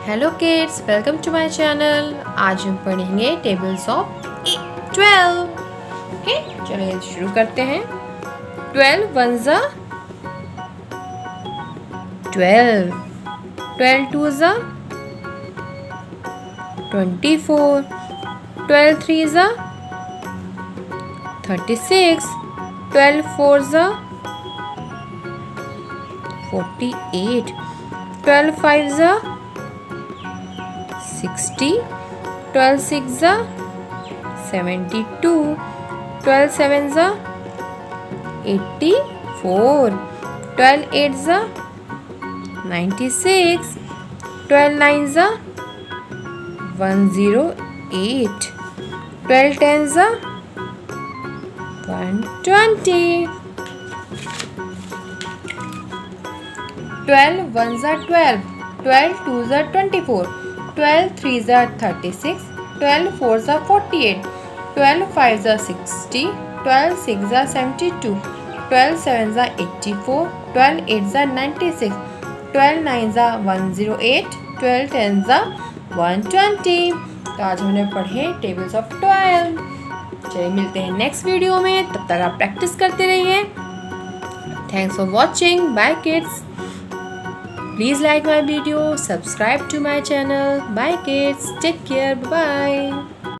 Hello kids, welcome to my channel. आज हम पढ़ेंगे टेबल्स ऑफ 12। ओके, चलिए शुरू करते हैं। 12 1s 12, 12 2s 24, 12 3s 36, 12 4s 48, 12 5s 60, 12 6s 72, 12 7s 84, 12 8s 96, 12 9s 108, 12 10s 120, 12 1s 12, 12 2s 24, 12 3s 36, 12 4s 48, 12 5s 60, 12 6s 72, 12 7s 84, 12 8s 96, 12 9s 108, 12 10s 120। तो आज हमने पढ़े टेबल्स ऑफ 12। चलिए मिलते हैं नेक्स्ट वीडियो में, तब तक आप प्रैक्टिस करते रहिए। Thanks for watching. Bye kids. Please like my video, subscribe to my channel. Bye kids, take care, bye bye.